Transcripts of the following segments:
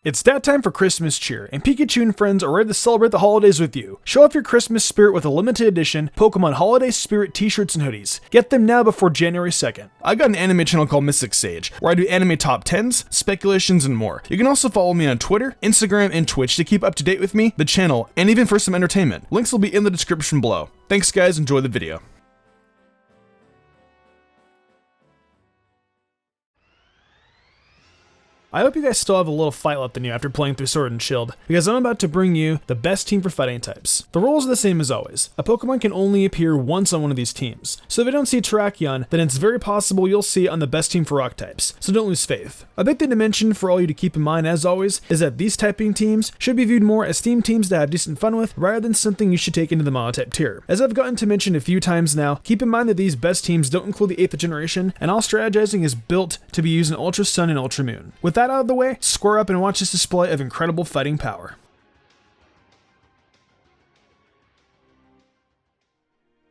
It's that time for Christmas cheer, and Pikachu and friends are ready to celebrate the holidays with you. Show off your Christmas spirit with a limited edition Pokemon Holiday Spirit t-shirts and hoodies. Get them now before January 2nd. I got an anime channel called Mystic Sage, where I do anime top 10s, speculations, and more. You can also follow me on Twitter, Instagram, and Twitch to keep up to date with me, the channel, and even for some entertainment. Links will be in the description below. Thanks guys, enjoy the video. I hope you guys still have a little fight left in you after playing through Sword and Shield, because I'm about to bring you the best team for fighting types. The rules are the same as always. A Pokemon can only appear once on one of these teams. So if you don't see Terrakion, then it's very possible you'll see it on the best team for rock types, so don't lose faith. A big thing to mention for all you to keep in mind as always, is that these typing teams should be viewed more as theme teams to have decent fun with, rather than something you should take into the monotype tier. As I've gotten to mention a few times now, keep in mind that these best teams don't include the 8th generation, and all strategizing is built to be used in Ultra Sun and Ultra Moon. With that out of the way, square up and watch this display of incredible fighting power.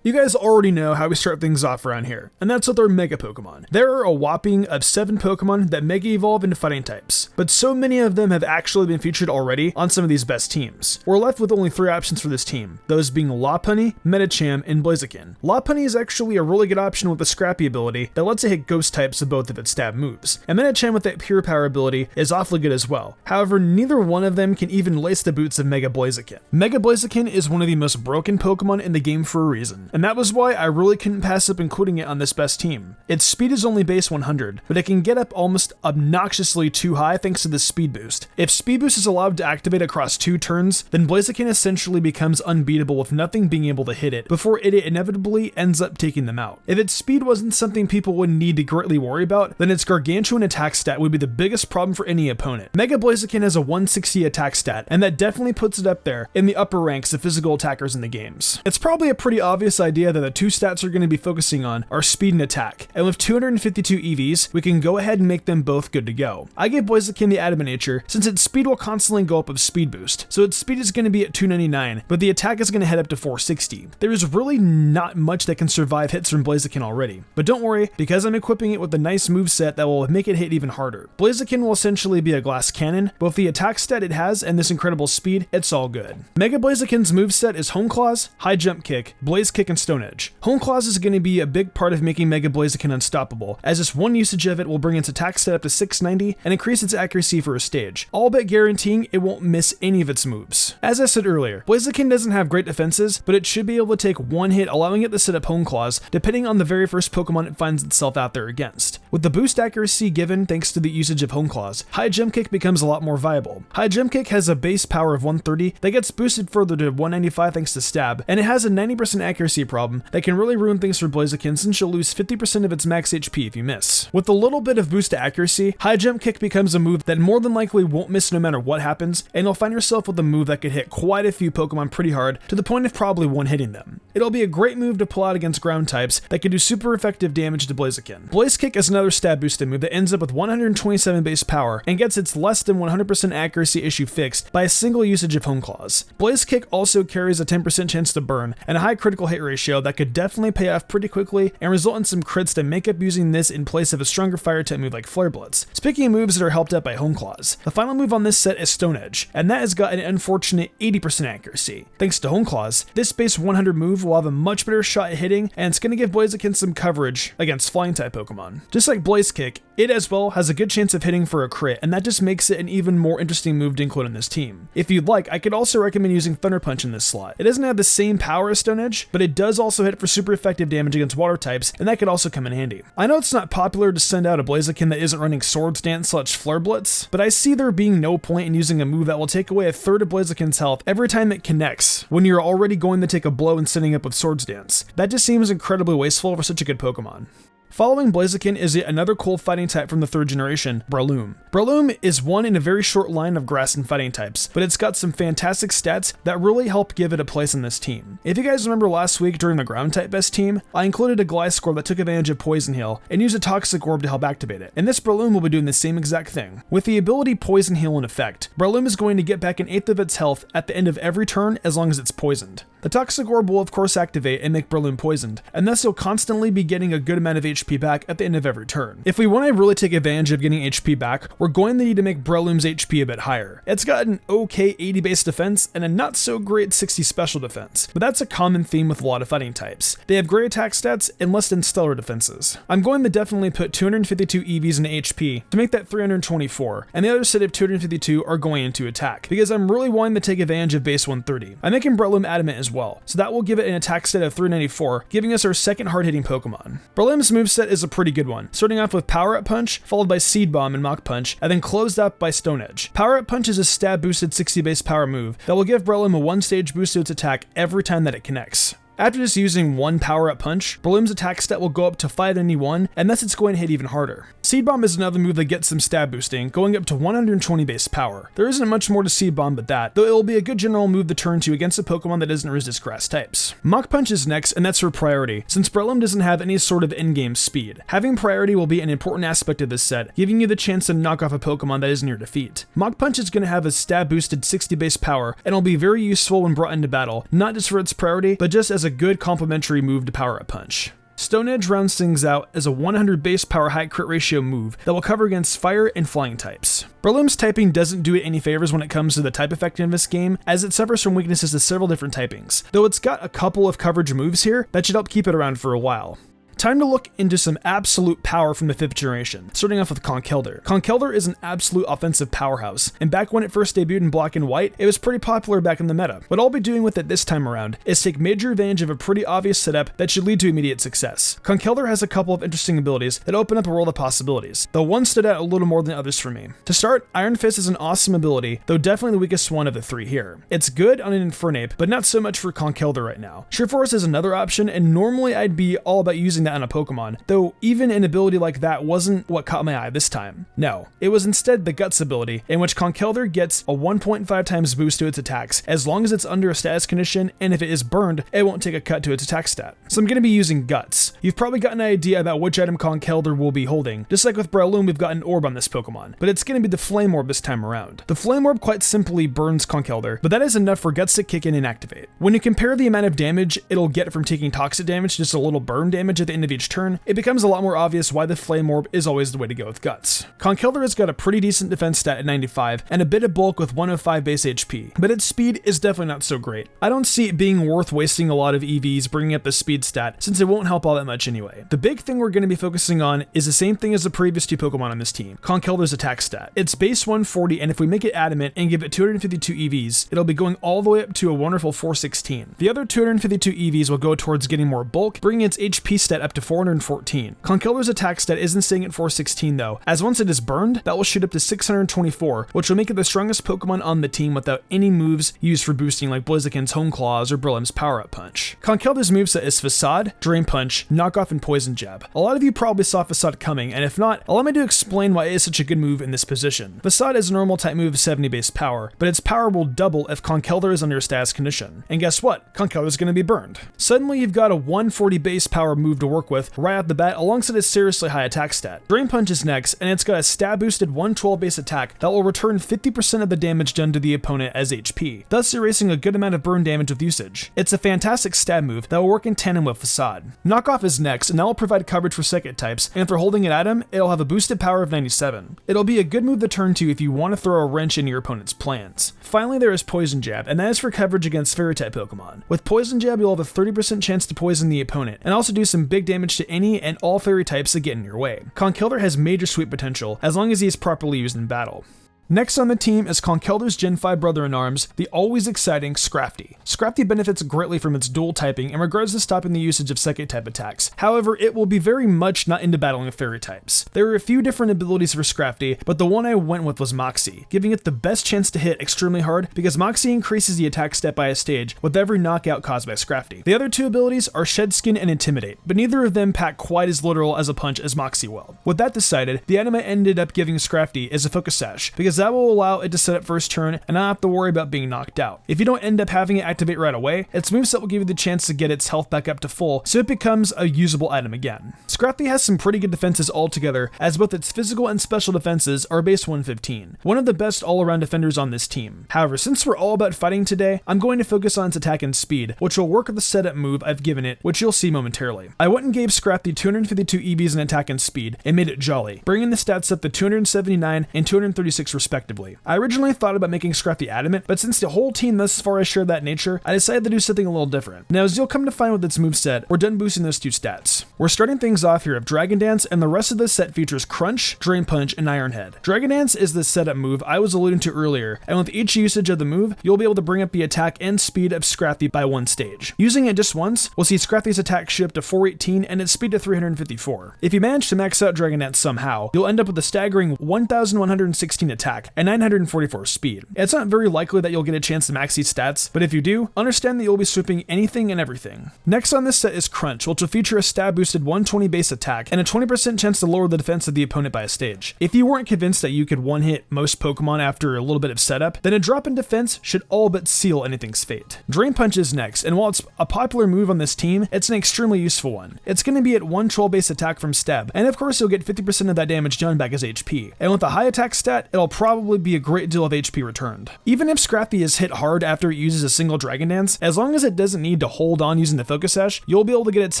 You guys already know how we start things off around here, and that's with our Mega Pokemon. There are a whopping of 7 Pokemon that Mega Evolve into fighting types, but so many of them have actually been featured already on some of these best teams. We're left with only 3 options for this team, those being Lopunny, Medicham, and Blaziken. Lopunny is actually a really good option with the Scrappy ability that lets it hit ghost types with both of its stab moves, and Medicham with that Pure Power ability is awfully good as well. However, neither one of them can even lace the boots of Mega Blaziken. Mega Blaziken is one of the most broken Pokemon in the game for a reason, and that was why I really couldn't pass up including it on this best team. Its speed is only base 100, but it can get up almost obnoxiously too high thanks to the speed boost. If speed boost is allowed to activate across 2 turns, then Blaziken essentially becomes unbeatable with nothing being able to hit it before it inevitably ends up taking them out. If its speed wasn't something people would need to greatly worry about, then its gargantuan attack stat would be the biggest problem for any opponent. Mega Blaziken has a 160 attack stat, and that definitely puts it up there in the upper ranks of physical attackers in the games. It's probably a pretty obvious idea that the 2 stats we're going to be focusing on are speed and attack, and with 252 EVs, we can go ahead and make them both good to go. I gave Blaziken the Adamant Nature since its speed will constantly go up with speed boost, so its speed is going to be at 299, but the attack is going to head up to 460. There is really not much that can survive hits from Blaziken already, but don't worry, because I'm equipping it with a nice moveset that will make it hit even harder. Blaziken will essentially be a glass cannon, but with the attack stat it has and this incredible speed, it's all good. Mega Blaziken's moveset is Home Claws, High Jump Kick, Blaze Kick, and Stone Edge. Home Claws is going to be a big part of making Mega Blaziken unstoppable, as just one usage of it will bring its attack stat up to 690 and increase its accuracy for a stage, all but guaranteeing it won't miss any of its moves. As I said earlier, Blaziken doesn't have great defenses, but it should be able to take one hit, allowing it to set up Home Claws, depending on the very first Pokemon it finds itself out there against. With the boost accuracy given thanks to the usage of Home Claws, High Jump Kick becomes a lot more viable. High Jump Kick has a base power of 130 that gets boosted further to 195 thanks to Stab, and it has a 90% accuracy problem that can really ruin things for Blaziken since you'll lose 50% of its max HP if you miss. With a little bit of boost to accuracy, High Jump Kick becomes a move that more than likely won't miss no matter what happens, and you'll find yourself with a move that could hit quite a few Pokemon pretty hard to the point of probably one-hitting them. It'll be a great move to pull out against ground types that can do super effective damage to Blaziken. Blaze Kick is another stab boosted move that ends up with 127 base power and gets its less than 100% accuracy issue fixed by a single usage of Home Claws. Blaze Kick also carries a 10% chance to burn and a high critical hit ratio that could definitely pay off pretty quickly and result in some crits to make up using this in place of a stronger fire type move like Flare Blitz. Speaking of moves that are helped out by Home Claws, the final move on this set is Stone Edge, and that has got an unfortunate 80% accuracy. Thanks to Home Claws, this base 100 move will have a much better shot at hitting, and it's going to give Blaziken some coverage against flying type Pokemon. Just like Blaze Kick, it as well has a good chance of hitting for a crit, and that just makes it an even more interesting move to include in this team. If you'd like, I could also recommend using Thunder Punch in this slot. It doesn't have the same power as Stone Edge, but it does also hit for super effective damage against water types, and that could also come in handy. I know it's not popular to send out a Blaziken that isn't running Swords Dance / Flare Blitz, but I see there being no point in using a move that will take away a third of Blaziken's health every time it connects, when you're already going to take a blow and setting up with Swords Dance. That just seems incredibly wasteful for such a good Pokemon. Following Blaziken is yet another cool fighting type from the 3rd generation, Breloom. Breloom is one in a very short line of grass and fighting types, but it's got some fantastic stats that really help give it a place in this team. If you guys remember last week during the ground type best team, I included a Gliscor that took advantage of Poison Heal and used a Toxic Orb to help activate it, and this Breloom will be doing the same exact thing. With the ability Poison Heal in effect, Breloom is going to get back an 1/8 of its health at the end of every turn as long as it's poisoned. The Toxic Orb will of course activate and make Breloom poisoned, and thus you'll constantly be getting a good amount of HP back at the end of every turn. If we want to really take advantage of getting HP back, we're going to need to make Breloom's HP a bit higher. It's got an okay 80 base defense and a not so great 60 special defense, but that's a common theme with a lot of fighting types. They have great attack stats and less than stellar defenses. I'm going to definitely put 252 EVs into HP to make that 324, and the other set of 252 are going into attack, because I'm really wanting to take advantage of base 130. I'm making Breloom adamant as well, so that will give it an attack stat of 394, giving us our second hard-hitting Pokemon. Breloom's moveset is a pretty good one, starting off with Power Up Punch, followed by Seed Bomb and Mach Punch, and then closed up by Stone Edge. Power Up Punch is a stab boosted 60 base power move that will give Breloom a 1-stage boost to its attack every time that it connects. After just using one Power Up Punch, Breloom's attack stat will go up to 591, and thus it's going to hit even harder. Seed Bomb is another move that gets some stab boosting, going up to 120 base power. There isn't much more to Seed Bomb but that, though it will be a good general move to turn to against a Pokemon that doesn't resist grass types. Mach Punch is next, and that's for priority, since Breloom doesn't have any sort of in-game speed. Having priority will be an important aspect of this set, giving you the chance to knock off a Pokemon that is near defeat. Mach Punch is going to have a stab boosted 60 base power, and will be very useful when brought into battle, not just for its priority, but just as a good complementary move to Power Up Punch. Stone Edge rounds things out as a 100 base power high crit ratio move that will cover against fire and flying types. Breloom's typing doesn't do it any favors when it comes to the type effect in this game, as it suffers from weaknesses to several different typings, though it's got a couple of coverage moves here that should help keep it around for a while. Time to look into some absolute power from the 5th generation, starting off with Conkeldurr. Conkeldurr is an absolute offensive powerhouse, and back when it first debuted in Black and White, it was pretty popular back in the meta. What I'll be doing with it this time around is take major advantage of a pretty obvious setup that should lead to immediate success. Conkeldurr has a couple of interesting abilities that open up a world of possibilities, though one stood out a little more than others for me. To start, Iron Fist is an awesome ability, though definitely the weakest one of the three here. It's good on an Infernape, but not so much for Conkeldurr right now. Sheer Force is another option, and normally I'd be all about using that on a Pokemon, though even an ability like that wasn't what caught my eye this time. No, it was instead the Guts ability, in which Conkeldurr gets a 1.5 times boost to its attacks as long as it's under a status condition, and if it is burned, it won't take a cut to its attack stat. So I'm going to be using Guts. You've probably got an idea about which item Conkeldurr will be holding. Just like with Breloom, we've got an orb on this Pokemon, but it's going to be the Flame Orb this time around. The Flame Orb quite simply burns Conkeldurr, but that is enough for Guts to kick in and activate. When you compare the amount of damage it'll get from taking toxic damage to just a little burn damage at the end of each turn, it becomes a lot more obvious why the Flame Orb is always the way to go with Guts. Conkeldurr has got a pretty decent defense stat at 95 and a bit of bulk with 105 base HP, but its speed is definitely not so great. I don't see it being worth wasting a lot of EVs bringing up the speed stat, since it won't help all that much anyway. The big thing we're going to be focusing on is the same thing as the previous two Pokemon on this team, Conkeldurr's attack stat. It's base 140, and if we make it adamant and give it 252 EVs, it'll be going all the way up to a wonderful 416. The other 252 EVs will go towards getting more bulk, bringing its HP stat up to 414. Conkeldurr's attack stat isn't staying at 416 though, as once it is burned, that will shoot up to 624, which will make it the strongest Pokemon on the team without any moves used for boosting like Blaziken's Hone Claws or Breloom's Power Up Punch. Conkeldurr's moveset is Facade, Drain Punch, Knock Off, and Poison Jab. A lot of you probably saw Facade coming, and if not, allow me to explain why it is such a good move in this position. Facade is a normal type move of 70 base power, but its power will double if Conkeldurr is under a status condition. And guess what? Conkeldurr is going to be burned. Suddenly you've got a 140 base power move to work with right off the bat alongside its seriously high attack stat. Drain Punch is next, and it's got a stab boosted 112 base attack that will return 50% of the damage done to the opponent as HP, thus erasing a good amount of burn damage with usage. It's a fantastic stab move that will work in tandem with Facade. Knock Off is next, and that will provide coverage for second types, and if they're holding an item, it'll have a boosted power of 97. It'll be a good move to turn to if you want to throw a wrench in your opponent's plans. Finally, there is Poison Jab, and that is for coverage against Fairy type Pokemon. With Poison Jab, you'll have a 30% chance to poison the opponent, and also do some big damage to any and all Fairy types that get in your way. Conkeldurr has major sweep potential as long as he is properly used in battle. Next on the team is Conkeldurr's Gen 5 brother-in-arms, the always exciting Scrafty. Scrafty benefits greatly from its dual typing in regards to stopping the usage of second type attacks. However, it will be very much not into battling with fairy types. There are a few different abilities for Scrafty, but the one I went with was Moxie, giving it the best chance to hit extremely hard because Moxie increases the attack step by a stage with every knockout caused by Scrafty. The other two abilities are Shed Skin and Intimidate, but neither of them pack quite as literal as a punch as Moxie will. With that decided, the item I ended up giving Scrafty is a Focus Sash, because as that will allow it to set up first turn and not have to worry about being knocked out. If you don't end up having it activate right away, its moveset will give you the chance to get its health back up to full, so it becomes a usable item again. Scrafty has some pretty good defenses altogether, as both its physical and special defenses are base 115, one of the best all-around defenders on this team. However, since we're all about fighting today, I'm going to focus on its attack and speed, which will work with the setup move I've given it, which you'll see momentarily. I went and gave Scrafty 252 EVs in attack and speed, and made it jolly, bringing the stats up to 279 and 236 respectively. I originally thought about making Scrafty adamant, but since the whole team thus far has shared that nature, I decided to do something a little different. Now, as you'll come to find with its moveset, we're done boosting those two stats. We're starting things off here with Dragon Dance, and the rest of the set features Crunch, Drain Punch, and Iron Head. Dragon Dance is the setup move I was alluding to earlier, and with each usage of the move, you'll be able to bring up the attack and speed of Scrafty by one stage. Using it just once, we'll see Scrafty's attack shift to 418 and its speed to 354. If you manage to max out Dragon Dance somehow, you'll end up with a staggering 1116 attack and 944 speed. It's not very likely that you'll get a chance to max these stats, but if you do, understand that you'll be swooping anything and everything. Next on this set is Crunch, which will feature a stab boosted 120 base attack and a 20% chance to lower the defense of the opponent by a stage. If you weren't convinced that you could one-hit most Pokemon after a little bit of setup, then a drop in defense should all but seal anything's fate. Drain Punch is next, and while it's a popular move on this team, it's an extremely useful one. It's going to be at 1 troll base attack from stab, and of course you'll get 50% of that damage done back as HP. And with a high attack stat, it'll probably be a great deal of HP returned. Even if Scrafty is hit hard after it uses a single Dragon Dance, as long as it doesn't need to hold on using the Focus Sash, you'll be able to get its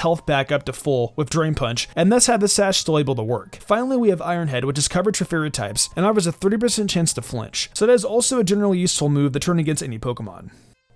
health back up to full with Drain Punch, and thus have the Sash still able to work. Finally, we have Iron Head, which is coverage for fairy types, and offers a 30% chance to flinch, so that is also a generally useful move to turn against any Pokemon.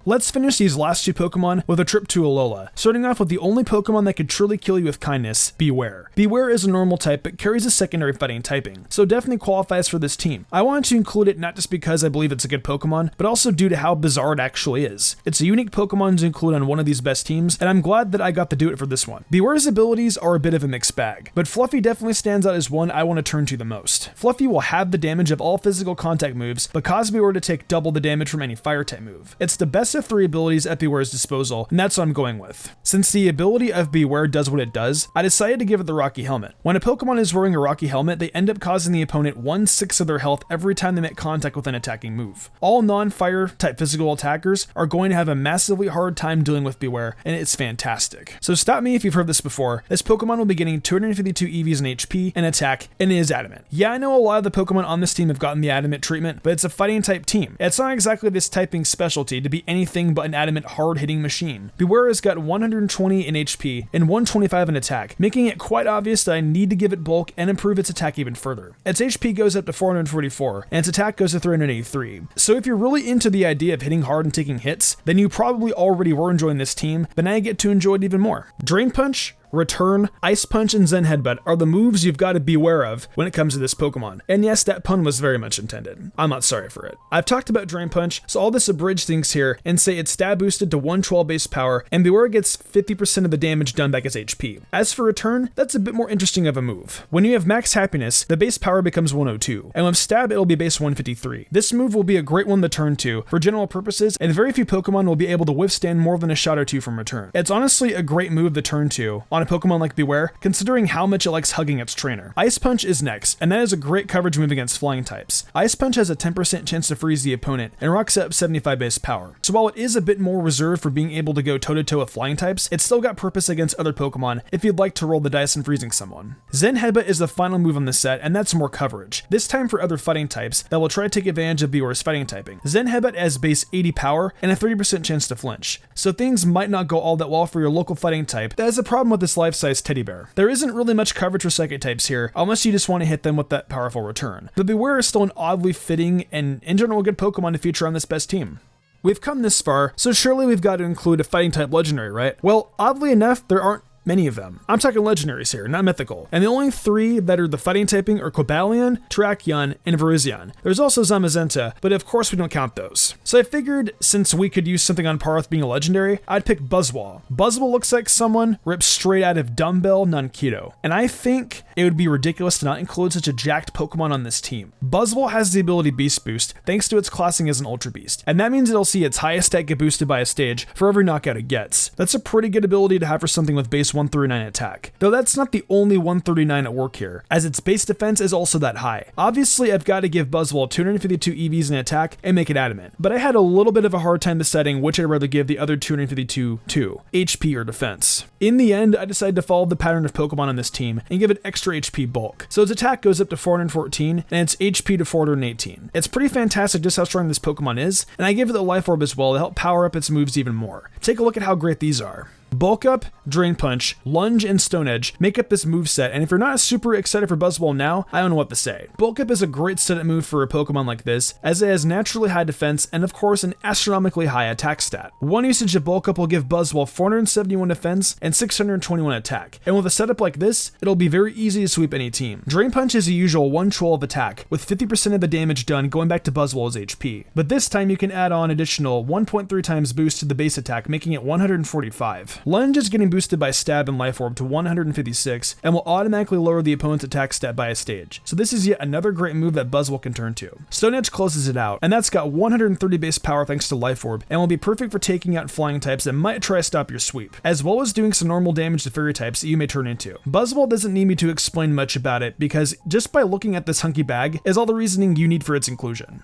Let's finish these last two Pokemon with a trip to Alola, starting off with the only Pokemon that could truly kill you with kindness, Bewear. Bewear is a normal type but carries a secondary fighting typing, so definitely qualifies for this team. I wanted to include it not just because I believe it's a good Pokemon, but also due to how bizarre it actually is. It's a unique Pokemon to include on one of these best teams, and I'm glad that I got to do it for this one. Bewear's abilities are a bit of a mixed bag, but Fluffy definitely stands out as one I want to turn to the most. Fluffy will have the damage of all physical contact moves, but cause Bewear to take double the damage from any fire type move. It's the best of 3 abilities at Bewear's disposal, and that's what I'm going with. Since the ability of Bewear does what it does, I decided to give it the Rocky Helmet. When a Pokemon is wearing a Rocky Helmet, they end up causing the opponent 1/6 of their health every time they make contact with an attacking move. All non-fire type physical attackers are going to have a massively hard time dealing with Bewear, and it's fantastic. So stop me if you've heard this before. This Pokemon will be getting 252 EVs in HP and attack, and it is adamant. Yeah, I know a lot of the Pokemon on this team have gotten the adamant treatment, but it's a fighting type team. It's not exactly this typing specialty to be anything but an adamant hard-hitting machine. Bewear has got 120 in HP and 125 in attack, making it quite obvious that I need to give it bulk and improve its attack even further. Its HP goes up to 444, and its attack goes to 383. So if you're really into the idea of hitting hard and taking hits, then you probably already were enjoying this team, but now you get to enjoy it even more. Drain Punch, Return, Ice Punch, and Zen Headbutt are the moves you've got to beware of when it comes to this Pokemon. And yes, that pun was very much intended. I'm not sorry for it. I've talked about Drain Punch, so I'll just abridge things here and say it's stab boosted to 112 base power, and Bewear gets 50% of the damage done back as HP. As for Return, that's a bit more interesting of a move. When you have max happiness, the base power becomes 102, and with stab it'll be base 153. This move will be a great one to turn to for general purposes, and very few Pokemon will be able to withstand more than a shot or two from Return. It's honestly a great move to turn to on a Pokemon like Bewear, considering how much it likes hugging its trainer. Ice Punch is next, and that is a great coverage move against flying types. Ice Punch has a 10% chance to freeze the opponent and rocks up 75 base power. So while it is a bit more reserved for being able to go toe-to-toe with flying types, it's still got purpose against other Pokemon if you'd like to roll the dice in freezing someone. Zen Headbutt is the final move on this set, and that's more coverage, this time for other fighting types that will try to take advantage of Bewear's fighting typing. Zen Headbutt has base 80 power and a 30% chance to flinch, so things might not go all that well for your local fighting type that has a problem with this life-size teddy bear. There isn't really much coverage for psychic types here, unless you just want to hit them with that powerful return. But Bewear is still an oddly fitting and in general good Pokemon to feature on this best team. We've come this far, so surely we've got to include a fighting type legendary, right? Well, oddly enough, there aren't many of them. I'm talking legendaries here, not mythical. And the only 3 that are the fighting typing are Cobalion, Terrakion, and Virizion. There's also Zamazenta, but of course we don't count those. So I figured since we could use something on par with being a legendary, I'd pick Buzzwole. Buzzwole looks like someone ripped straight out of Dumbbell Nunkido. And I think it would be ridiculous to not include such a jacked Pokemon on this team. Buzzwole has the ability Beast Boost, thanks to its classing as an Ultra Beast. And that means it'll see its highest stat get boosted by a stage for every knockout it gets. That's a pretty good ability to have for something with base 139 attack. Though that's not the only 139 at work here, as its base defense is also that high. Obviously, I've got to give Buzzwole 252 EVs in attack and make it adamant, but I had a little bit of a hard time deciding which I'd rather give the other 252 to, HP or defense. In the end, I decided to follow the pattern of Pokemon on this team and give it extra HP bulk. So its attack goes up to 414 and its HP to 418. It's pretty fantastic just how strong this Pokemon is, and I give it the Life Orb as well to help power up its moves even more. Take a look at how great these are. Bulk Up, Drain Punch, Lunge, and Stone Edge make up this moveset, and if you're not super excited for Buzzwole now, I don't know what to say. Bulk Up is a great setup move for a Pokemon like this, as it has naturally high defense and of course an astronomically high attack stat. One usage of Bulk Up will give Buzzwole 471 defense and 621 attack, and with a setup like this, it'll be very easy to sweep any team. Drain Punch is the usual 112 attack, with 50% of the damage done going back to Buzzwole's HP, but this time you can add on additional 1.3 times boost to the base attack, making it 145. Lunge is getting boosted by Stab and Life Orb to 156 and will automatically lower the opponent's attack stat by a stage. So this is yet another great move that Buzzwole can turn to. Stone Edge closes it out, and that's got 130 base power thanks to Life Orb, and will be perfect for taking out flying types that might try to stop your sweep, as well as doing some normal damage to fairy types that you may turn into. Buzzwole doesn't need me to explain much about it, because just by looking at this hunky bag is all the reasoning you need for its inclusion.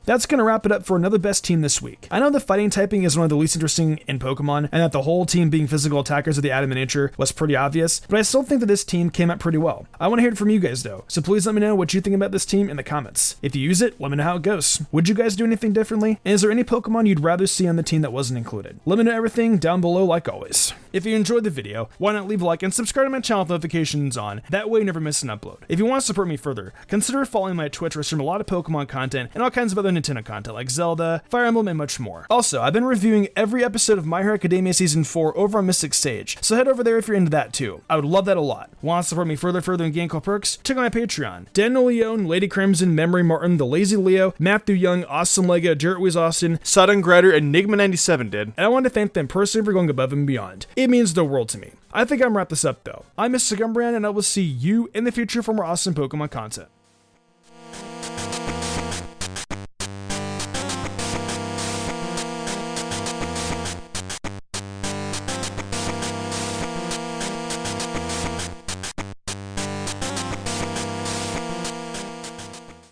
That's going to wrap it up for another best team this week. I know the fighting typing is one of the least interesting in Pokemon, and that the whole team being physical attackers of the adamant nature was pretty obvious, but I still think that this team came out pretty well. I want to hear it from you guys though, so please let me know what you think about this team in the comments. If you use it, let me know how it goes. Would you guys do anything differently? And is there any Pokemon you'd rather see on the team that wasn't included? Let me know everything down below like always. If you enjoyed the video, why not leave a like and subscribe to my channel with notifications on, that way you never miss an upload. If you want to support me further, consider following my Twitch where I stream a lot of Pokemon content and all kinds of other Nintendo content like Zelda, Fire Emblem, and much more. Also, I've been reviewing every episode of My Hero Academia Season 4 over on Mystic Sage, so head over there if you're into that too. I would love that a lot. Want to support me further and gain cool perks? Check out my Patreon. Daniel Leone, Lady Crimson, Memory Martin, The Lazy Leo, Matthew Young, Awesome Lego, Jarrett Weiss Austin, Sodden Grider, and Enigma97 did, and I want to thank them personally for going above and beyond. It means the world to me. I think I'm gonna wrap this up though. I'm Mr. Gumbrand, and I will see you in the future for more awesome Pokemon content.